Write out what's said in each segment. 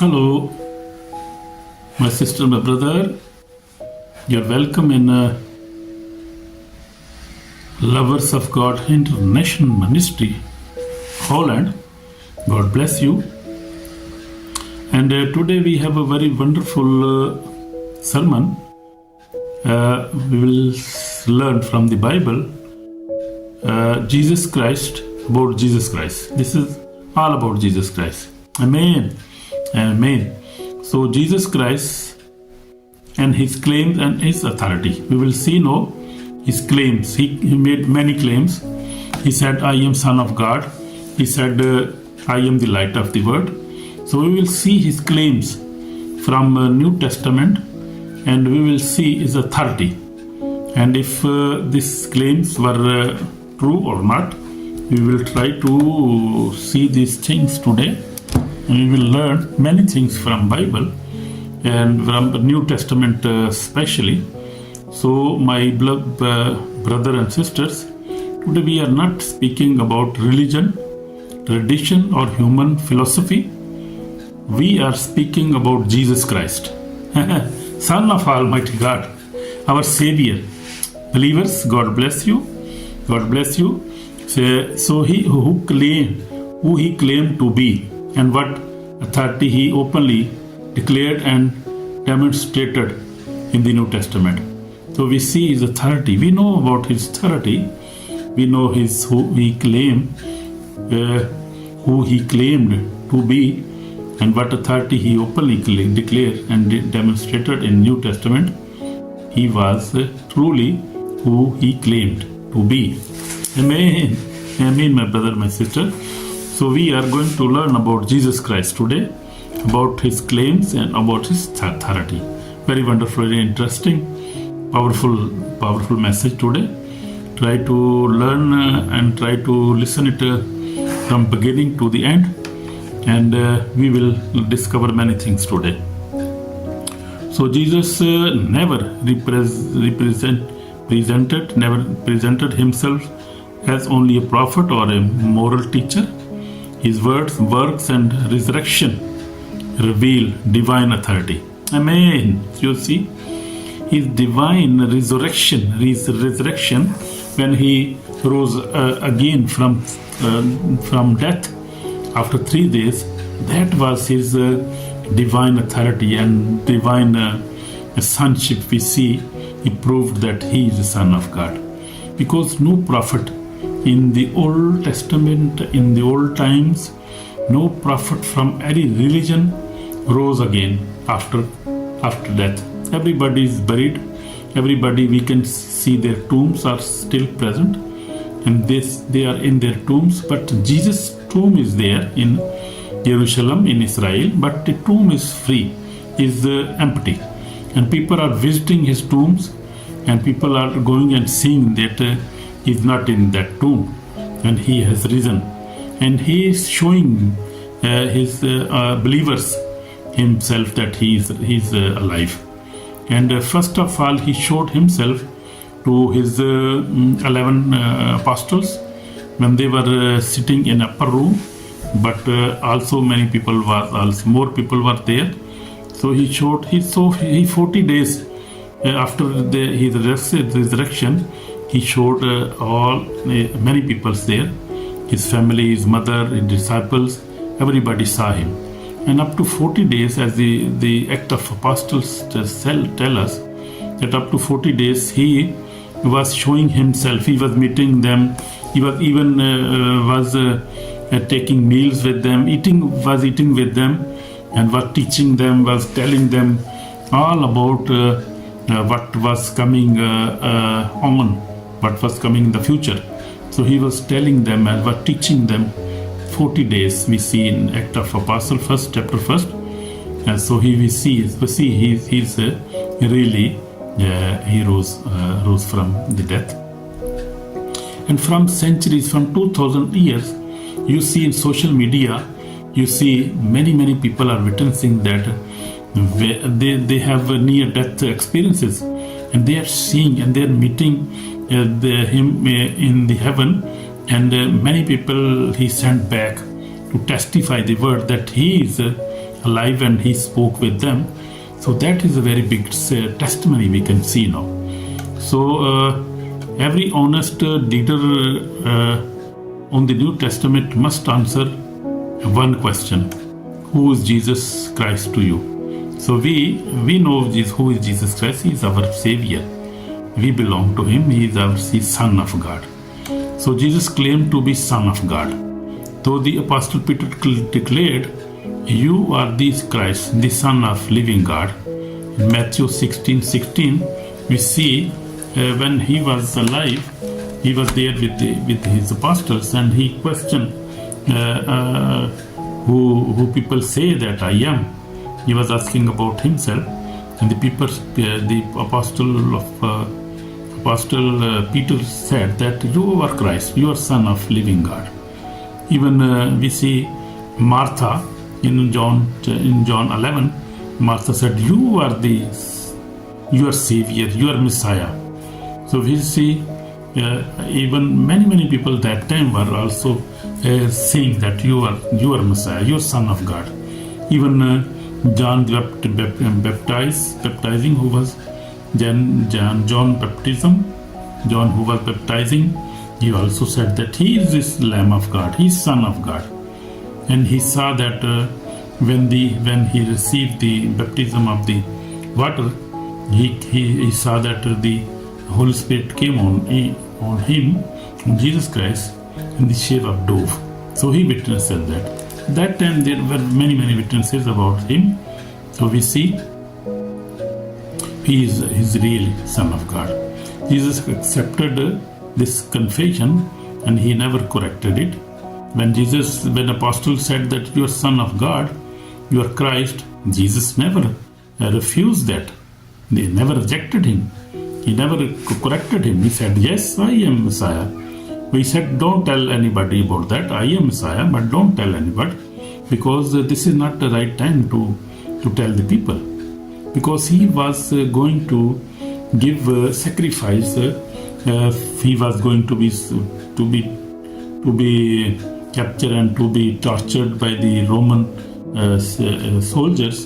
Hello, my sister, my brother. You're welcome in Lovers of God International Ministry, Holland. God bless you. And today we have a very wonderful sermon. We will learn from the Bible Jesus Christ, about Jesus Christ. This is all about Jesus Christ. Amen. Amen. So Jesus Christ and his claims and his authority. We will see now his claims. He made many claims. He said, I am Son of God. He said, I am the light of the world. So we will see his claims from New Testament, and we will see his authority. And if these claims were true or not, we will try to see these things today. We will learn many things from Bible and from the New Testament especially. So my beloved brother and sisters, today we are not speaking about religion, tradition or human philosophy. We are speaking about Jesus Christ, Son of Almighty God, our Savior. Believers, God bless you. God bless you. So who he claimed to be, and what authority he openly declared and demonstrated in the New Testament. So we see his authority. We know about his authority. We know who he claimed to be, and what authority he openly declared and demonstrated in New Testament. He was truly who he claimed to be. Amen. Amen, my brother, my sister. So we are going to learn about Jesus Christ today, about his claims and about his authority. Very wonderful, very interesting, powerful message today. Try to learn and try to listen it from beginning to the end, and we will discover many things today. So Jesus never presented himself as only a prophet or a moral teacher. His words, works, and resurrection reveal divine authority. Amen. You see, his divine resurrection, when he rose again from death after 3 days, that was his divine authority and divine sonship. We see he proved that he is the Son of God, because no prophet in the Old Testament, in the old times, no prophet from any religion rose again after death. Everybody is buried. Everybody, we can see their tombs are still present, and they are in their tombs. But Jesus' tomb is there in Jerusalem, in Israel, but the tomb is free, is empty, and people are visiting his tombs, and people are going and seeing that he's not in that tomb, and he has risen, and he is showing his believers himself that he's alive. And first of all, he showed himself to his 11 apostles when they were sitting in upper room, but also more people were there. So he 40 days after his resurrection, he showed many people there, his family, his mother, his disciples, everybody saw him. And up to 40 days, as the Act of Apostles tell us, that up to 40 days he was showing himself, he was meeting them, he was even taking meals with them, eating with them, and was teaching them, was telling them all about what was coming on, what was coming in the future. So he was telling them and was teaching them 40 days. We see in Act of Apostle, chapter 1. And so we see he's really he rose from the death. And from centuries, from 2000 years, you see in social media, you see many people are witnessing that they have near-death experiences, and they are seeing and they are meeting him in the heaven, and many people he sent back to testify the word that he is alive and he spoke with them. So that is a very big testimony we can see now. So every honest leader on the New Testament must answer one question: who is Jesus Christ to you? So we know Jesus, who is Jesus Christ. He is our Savior. We belong to Him. He is Son of God. So Jesus claimed to be Son of God. Though the Apostle Peter declared, "You are the Christ, the Son of living God." In Matthew 16:16, we see when he was alive, he was there with his apostles, and he questioned who people say that I am. He was asking about himself, and the apostle Peter said that you are Christ, you are Son of living God. Even we see Martha in John 11. Martha said, "You are Savior, you are Messiah." So we see even many people that time were also saying that you are Messiah, you are Son of God. Even John baptizing, who was John who was baptizing, he also said that he is this Lamb of God, he is Son of God. And he saw that when he received the baptism of the water, he saw that the Holy Spirit came on him, on Jesus Christ, in the shape of dove. So he witnessed that. That time there were many witnesses about him. So we see he is really Son of God. Jesus accepted this confession and he never corrected it. When Apostle said that you are Son of God, you are Christ, Jesus never refused that. They never rejected him. He never corrected him. He said, "Yes, I am Messiah." He said, "Don't tell anybody about that. I am Messiah, but don't tell anybody, because this is not the right time to tell the people." Because he was going to give sacrifice. He was going to be captured and to be tortured by the Roman soldiers.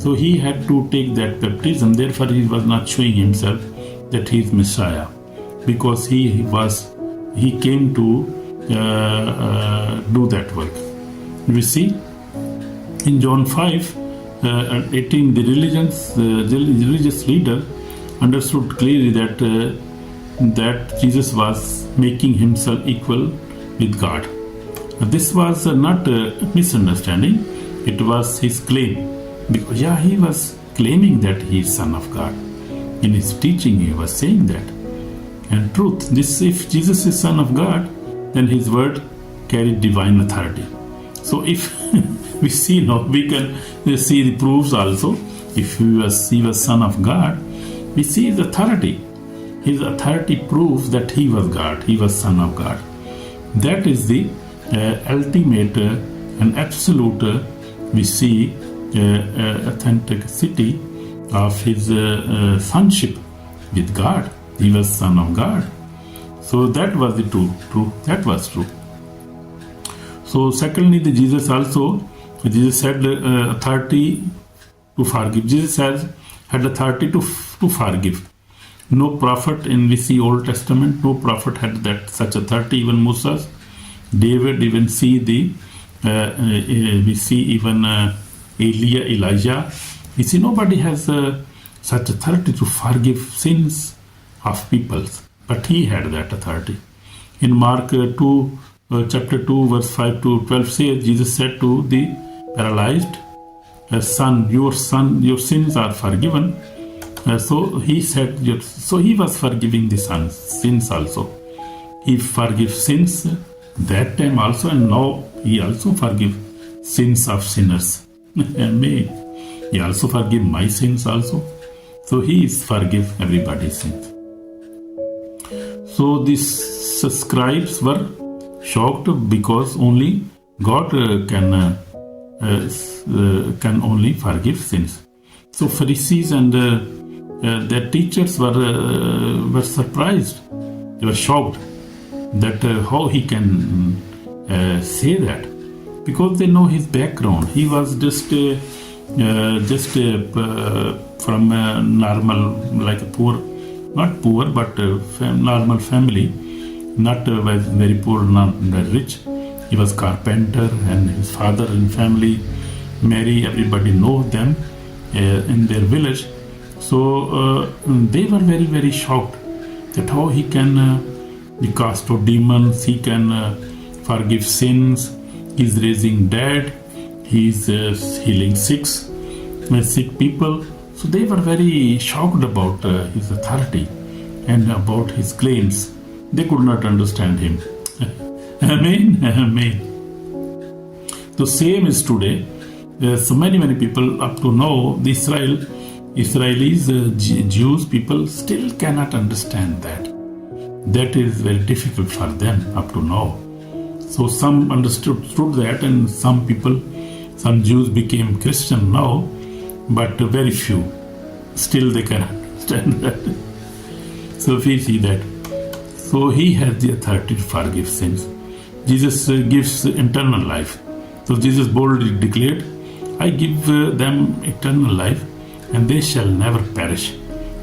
So he had to take that baptism. Therefore, he was not showing himself that he is Messiah, because he came to do that work. We see in John 5:18, the religious leader understood clearly that Jesus was making himself equal with God. This was not a misunderstanding; it was his claim. Because he was claiming that he is Son of God. In his teaching, he was saying that. And truth, if Jesus is Son of God, then his word carried divine authority. So if we see now, we can see the proofs also. If he was Son of God, we see his authority. His authority proves that he was God, he was Son of God. That is the ultimate and absolute, we see, authenticity of his sonship with God. He was Son of God. So that was the true. That was true. So secondly, Jesus had authority to forgive. Jesus had authority to forgive. No prophet in we see Old Testament, no prophet had such authority. Even Moses, David, even see we see even Elijah. We see nobody has such authority to forgive sins of peoples, but he had that authority. In Mark 2, chapter 2, verse 5 to 12 says, Jesus said to the paralyzed son, your sins are forgiven. So he said, so he was forgiving the son's sins also. He forgives sins that time also, and now he also forgives sins of sinners. Amen. He also forgive my sins also. So he is forgive everybody's sins. So these scribes were shocked because only God can only forgive sins. So Pharisees and their teachers were surprised. They were shocked that how he can say that. because they know his background. He was just from a normal, like a poor, not poor, but normal family, not very poor, not very rich. He was carpenter, and his father and family, Mary, everybody knows them in their village. So they were very, very shocked that how he can cast out demons, he can forgive sins, he's raising dead, he's healing sick people. So they were very shocked about his authority and about his claims. They could not understand him. Amen. Amen. The same is today. So many people up to now, the Israelis, Jews people still cannot understand that. That is very difficult for them up to now. So some understood that, and some Jews became Christian now, but very few. Still they can understand that. So we see that. So he has the authority to forgive sins. Jesus gives eternal life. So Jesus boldly declared, I give them eternal life, and they shall never perish.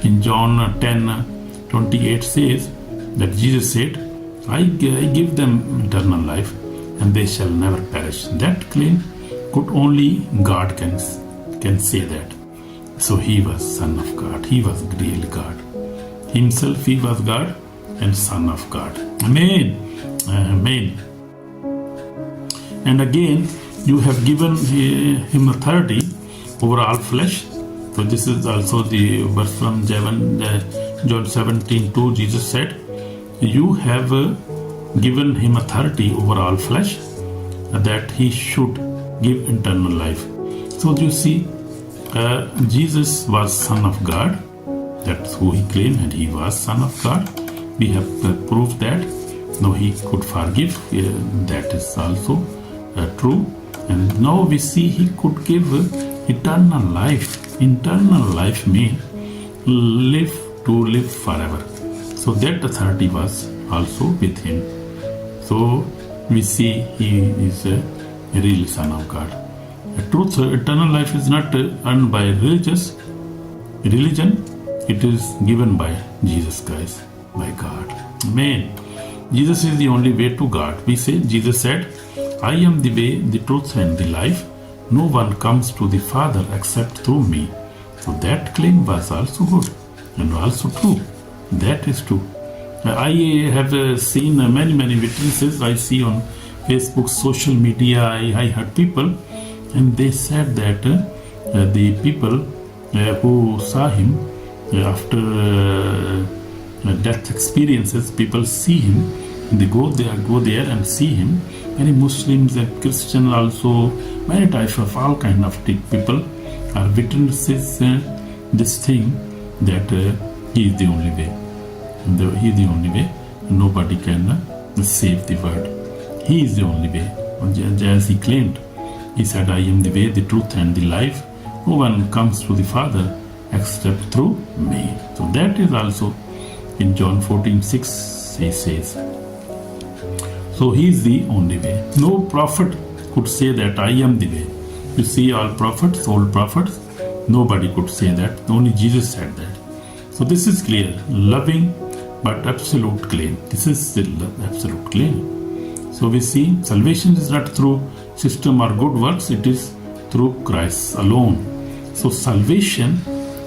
In John 10:28 says that Jesus said, I give them eternal life, and they shall never perish. That claim could only God can say that. So he was Son of God. He was real God. Himself he was God and Son of God. Amen. Amen. And again, you have given him authority over all flesh. So this is also the verse from John 17:2. Jesus said, you have given him authority over all flesh, that he should give eternal life. So you see, Jesus was Son of God. That's who he claimed, and he was Son of God. We have proved that. Now he could forgive. That is also true. And now we see he could give eternal life. Eternal life means live forever. So that authority was also with him. So we see he is a real Son of God. Truth, eternal life is not earned by religion. It is given by Jesus Christ, by God. Amen. Jesus is the only way to God. We say, Jesus said, I am the way, the truth, and the life. No one comes to the Father except through me. So that claim was also good and also true. That is true. I have seen many witnesses. I see on Facebook, social media, I heard people, and they said that the people who saw him after death experiences, people see him, they go there and see him. Many Muslims and Christians also, many types of all kind of people are witnesses this thing that he is the only way. He is the only way. Nobody can save the world. He is the only way. As he claimed, he said, I am the way, the truth, and the life. No one comes to the Father except through me. So that is also in John 14:6 he says. So he is the only way. No prophet could say that I am the way. You see, all prophets, old prophets, nobody could say that. Only Jesus said that. So this is clear. Loving but absolute claim. This is the absolute claim. So we see salvation is not through system or good works. It is through Christ alone. So salvation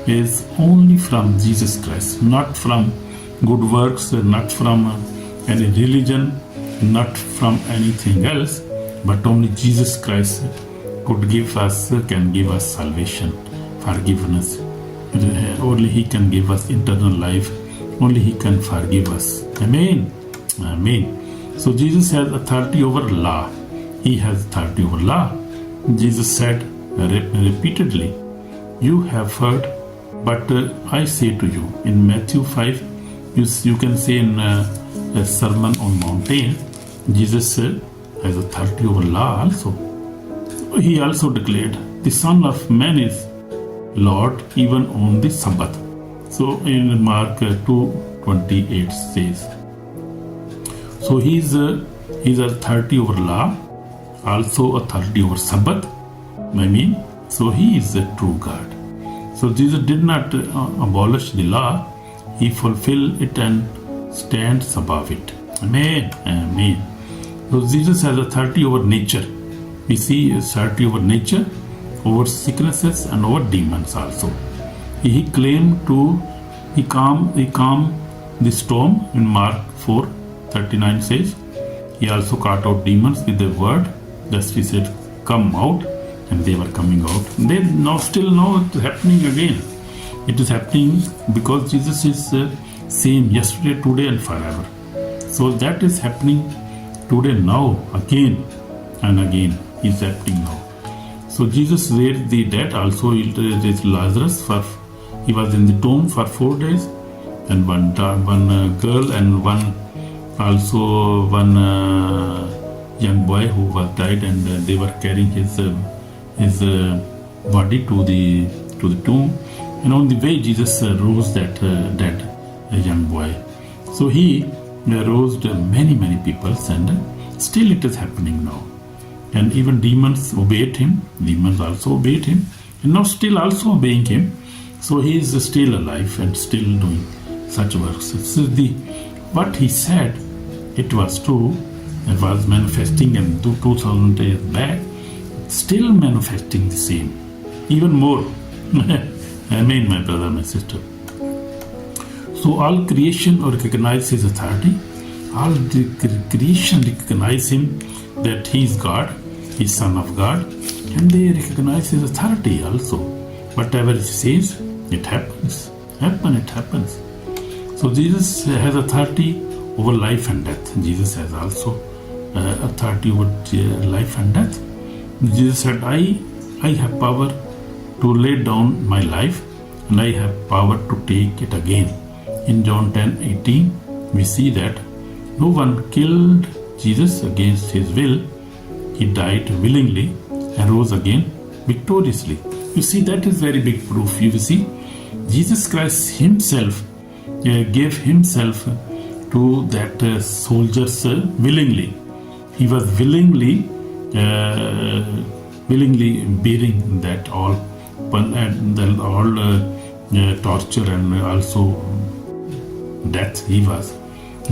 is only from Jesus Christ, not from good works, not from any religion, not from anything else, but only Jesus Christ can give us salvation, forgiveness. Only he can give us eternal life. Only he can forgive us. Amen. Amen. So Jesus has authority over law. He has authority over law. Jesus said repeatedly, you have heard, but I say to you. In Matthew 5, you can say in a Sermon on Mountain, Jesus has authority over law also. He also declared, the Son of Man is Lord even on the Sabbath. So in Mark 2:28 says. So he's authority over law. also authority over Sabbath. So he is the true God. So Jesus did not abolish the law. He fulfilled it and stands above it. Amen. Amen. So Jesus has authority over nature. We see authority over nature, over sicknesses and over demons also. He claimed to calm the storm in Mark 4:39 says. He also cast out demons with the word. Thus he said, come out, and they were coming out. They still know it's happening again. It is happening because Jesus is same yesterday, today and forever. So that is happening today, now, again and again is happening now. So Jesus raised the dead. Also he raised Lazarus. He was in the tomb for 4 days, and one girl and one young boy who was died, and they were carrying his body to the tomb. And on the way, Jesus rose that dead young boy. So he rose many people, and still it is happening now. And even demons obeyed him. Demons also obeyed him, and now still also obeying him. So he is still alive and still doing such works. This is what he said. It was true. It was manifesting, and 2000 years back, still manifesting the same, even more. Amen, my brother, my sister. So all creation recognize his authority. All the creation recognize him that he is God, he is Son of God, and they recognize his authority also. Whatever he says, it happens. It happens. So Jesus has authority over life and death. Jesus has also authority over life and death. Jesus said, I have power to lay down my life, and I have power to take it again. In John 10:18, we see that no one killed Jesus against his will. He died willingly and rose again victoriously. You see, that is very big proof. You see, Jesus Christ himself gave himself to that soldiers willingly. He was willingly bearing that all torture and also death. He was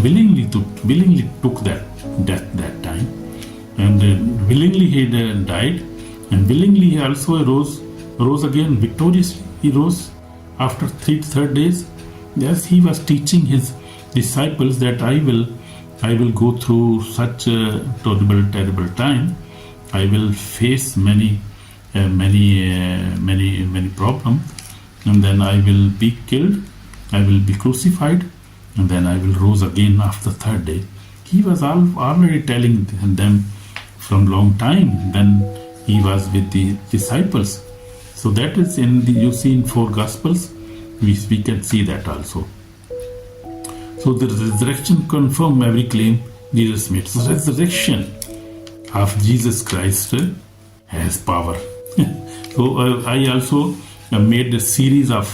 willingly took that death that time, and willingly he died, and willingly he also rose again victoriously. He rose after 3 days. Yes, he was teaching his disciples that I will go through such a terrible time. I will face many problems, and then I will be killed, I will be crucified, and then I will rise again after 3rd day. He was already telling them from long time when he was with the disciples. So that is you see in 4 Gospels, we can see that also. So the resurrection confirms every claim Jesus made. So resurrection of Jesus Christ has power. So I also made a series of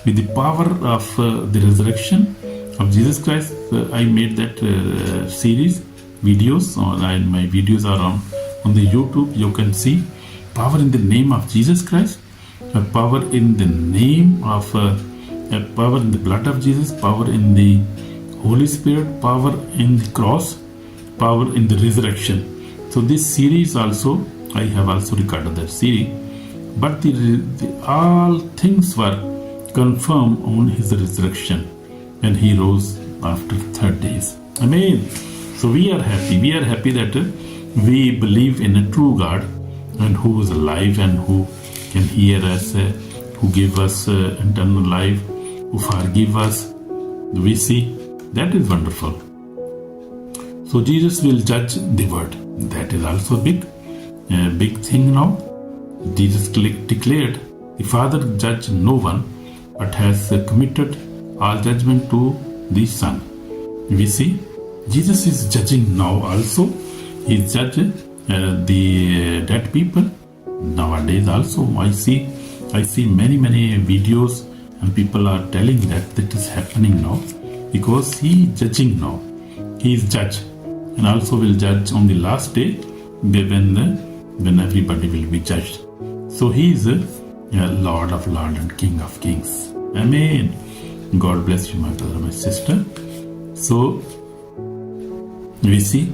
with the power of the resurrection of Jesus Christ. I made that series videos. My videos are on the YouTube. You can see power in the name of Jesus Christ, power in the name of power in the blood of Jesus, power in the Holy Spirit, power in the cross, power in the resurrection. So this series also, I have also recorded that series. But all things were confirmed on his resurrection, and he rose after 3rd days. Amen. So we are happy. We are happy that we believe in a true God, and who is alive and who can hear us, who give us eternal life, who forgive us. We see that is wonderful. So Jesus will judge the world. That is also a big thing now. Jesus declared, the Father judged no one, but has committed all judgment to the Son. We see Jesus is judging now also. He is judging the dead people nowadays also. I see many videos, and people are telling that it is happening now, because he is judging now. He is judge, and also will judge on the last day when everybody will be judged. So he is a Lord of Lords and King of Kings. Amen. God bless you, my brother, my sister. So we see,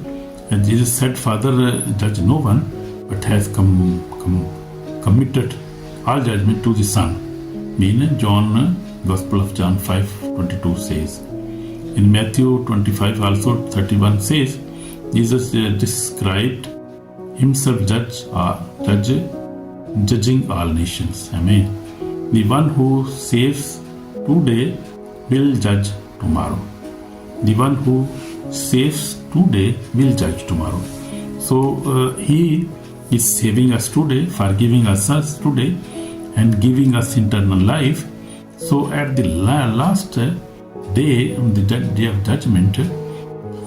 and Jesus said, Father, judge no one, but has committed all judgment to the Son. Meaning John, Gospel of John 5:22 says. In Matthew 25 also 31 says, Jesus described himself judging all nations. Amen. The one who saves today will judge tomorrow. The one who saves today will judge tomorrow. So he is saving us today, forgiving us today, and giving us eternal life. So at the last day, on the day of judgment,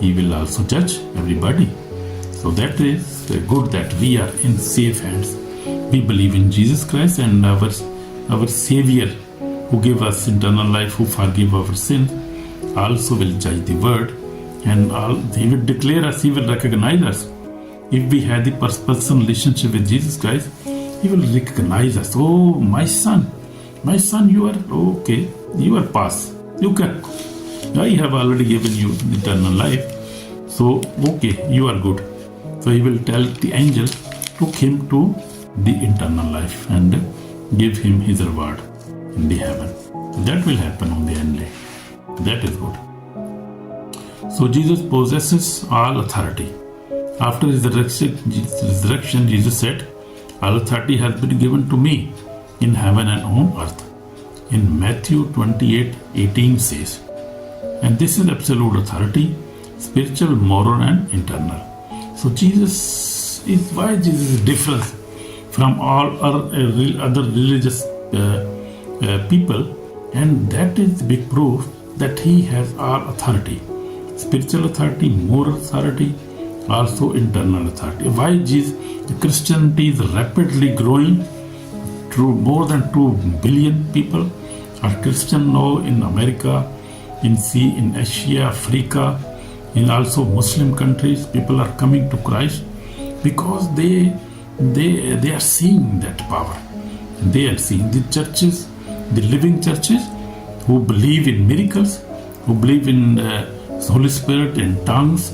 he will also judge everybody. So that is good that we are in safe hands. We believe in Jesus Christ and our Savior, who gave us eternal life, who forgive our sins, also will judge the world, and he will declare us, he will recognize us. If we have the personal relationship with Jesus Christ, he will recognize us. Oh, my son, you are okay, you are past. You can. I have already given you eternal life. So, okay, you are good. So he will tell the angel, took him to the eternal life and give him his reward in the heaven. So that will happen on the end day. That is good. So Jesus possesses all authority. After his resurrection, Jesus said, all authority has been given to me in heaven and on earth. In Matthew 28:18 says, and this is absolute authority, spiritual, moral, and internal. So Jesus is different from all other religious people, and that is the big proof that he has all authority, spiritual authority, moral authority, also internal authority. Why Christianity is rapidly growing through more than 2 billion people are Christian now in America, in Asia, Africa, in also Muslim countries. People are coming to Christ because they are seeing that power. They are seeing the churches, the living churches, who believe in miracles, who believe in Holy Spirit and tongues,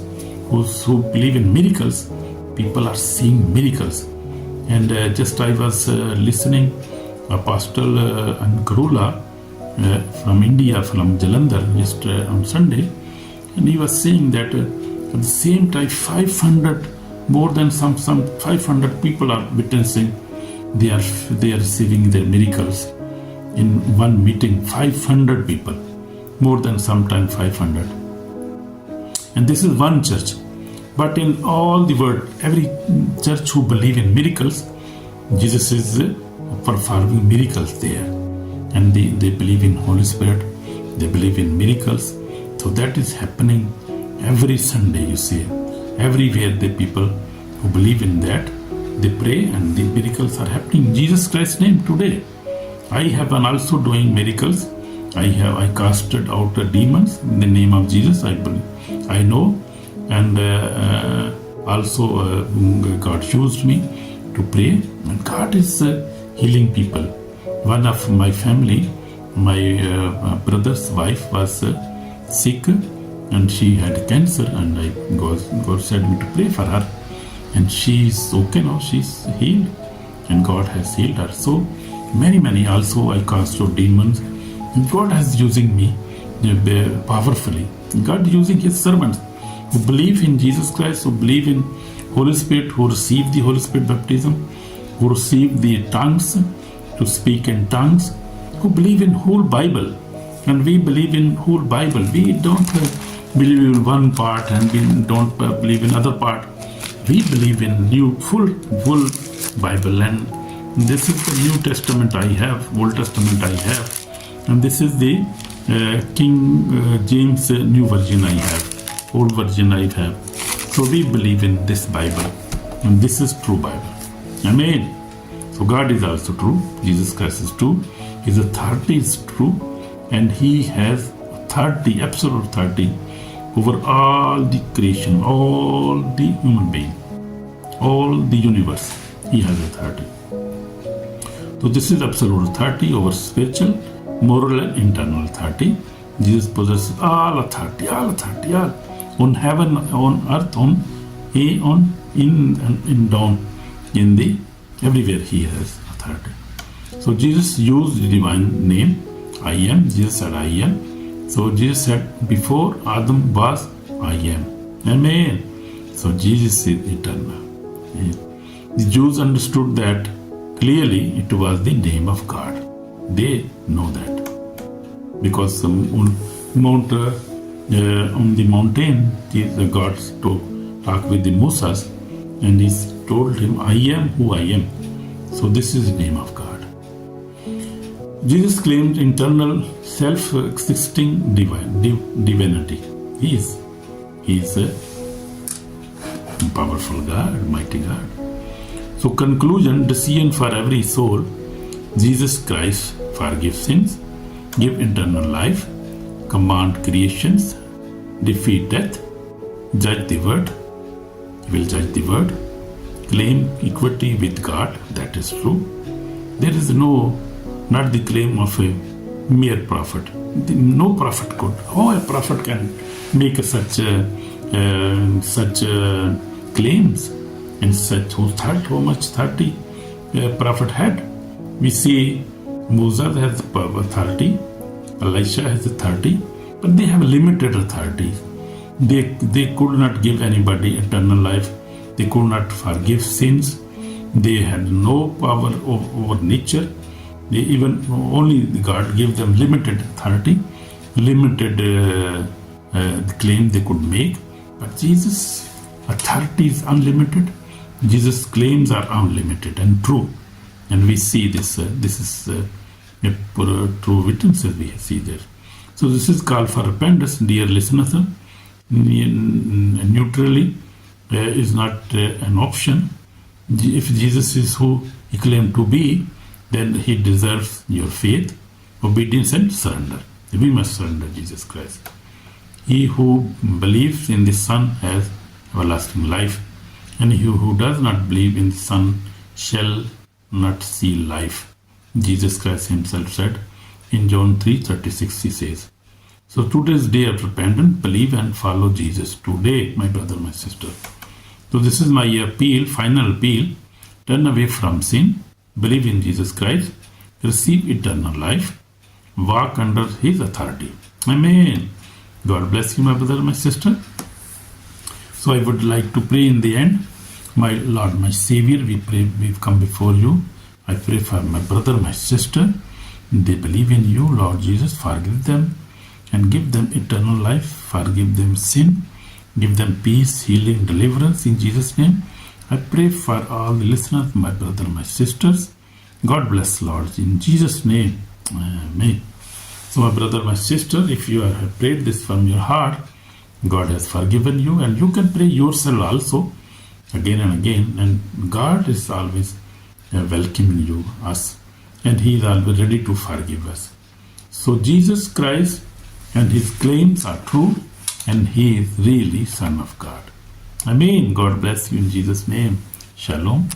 who believe in miracles. People are seeing miracles. And just I was listening Apostle Ankarula from India, from Jalandhar, just on Sunday, and he was saying that at the same time 500, more than some 500 people are witnessing, they are receiving their miracles in one meeting. 500 people, more than sometime 500, and this is one church. But in all the world, every church who believe in miracles, Jesus is performing miracles there, and they believe in Holy Spirit, they believe in miracles. So that is happening every Sunday, you see. Everywhere the people who believe in that, they pray and the miracles are happening in Jesus Christ's name today. I have been also doing miracles. I casted out demons in the name of Jesus. I know, and also God used me to pray, and God is healing people. One of my family, my brother's wife was sick, and she had cancer, and God said me to pray for her, and she's okay now. She's healed, and God has healed her. So many also I cast out demons, and God is using me powerfully. God using His servants who believe in Jesus Christ, who believe in Holy Spirit, who receive the Holy Spirit baptism, who receive the tongues, to speak in tongues, who believe in whole Bible. And we believe in whole Bible. We don't believe in one part and we don't believe in other part. We believe in full Bible, and this is the New Testament I have, Old Testament I have, and this is the King James New Version I have, Old Version I have. So we believe in this Bible, and this is true Bible. Amen. So God is also true, Jesus Christ is true, His authority is true, and He has authority, absolute authority over all the creation, all the human being, all the universe. He has authority. So this is absolute authority over spiritual, moral and internal authority. Jesus possesses all authority, all on heaven, on earth, in and down, in the everywhere he has authority. So Jesus used the divine name, I am. Jesus said, I am. So Jesus said, before Adam was, I am. Amen. So Jesus is eternal. The Jews understood that clearly it was the name of God. They know that. Because on the mountain, God talked with the Moses and he told him, I am who I am. So this is the name of God. Jesus claimed internal, self-existing divinity. He is a powerful God, mighty God. So conclusion, decision for every soul, Jesus Christ forgive sins, give eternal life, command creations, defeat death, judge the world, he will judge the world, claim equity with God, that is true. There is not the claim of a mere prophet. No prophet could. How a prophet can make such claims and such how much 30 prophet had. We see Moses has authority, Elisha has authority, but they have limited authority. They could not give anybody eternal life. They could not forgive sins. They had no power over nature. They even only God gave them limited authority, limited claim they could make. But Jesus' authority is unlimited. Jesus' claims are unlimited and true. And we see this. This is true witnesses we see there. So this is called for repentance, dear listeners. Neutrally is not an option. If Jesus is who he claimed to be, then he deserves your faith, obedience and surrender. We must surrender Jesus Christ. He who believes in the Son has everlasting life, and he who does not believe in the Son shall not see life. Jesus Christ himself said in John 3:36, he says. So today's day of repentance, believe and follow Jesus. Today, my brother, my sister. So this is my appeal, final appeal. Turn away from sin, believe in Jesus Christ, receive eternal life, walk under his authority. Amen. God bless you, my brother, my sister. So I would like to pray in the end. My Lord, my Savior, we pray, we've come before you. I pray for my brother, my sister. They believe in you, Lord Jesus. Forgive them and give them eternal life. Forgive them sin. Give them peace, healing, deliverance in Jesus' name. I pray for all the listeners, my brother, my sisters. God bless, Lord, in Jesus' name. Amen. So, my brother, my sister, if you have prayed this from your heart, God has forgiven you, and you can pray yourself also again and again. And God is always welcoming us, and He is always ready to forgive us. So, Jesus Christ and His claims are true, and He is really Son of God. Amen. God bless you in Jesus' name. Shalom.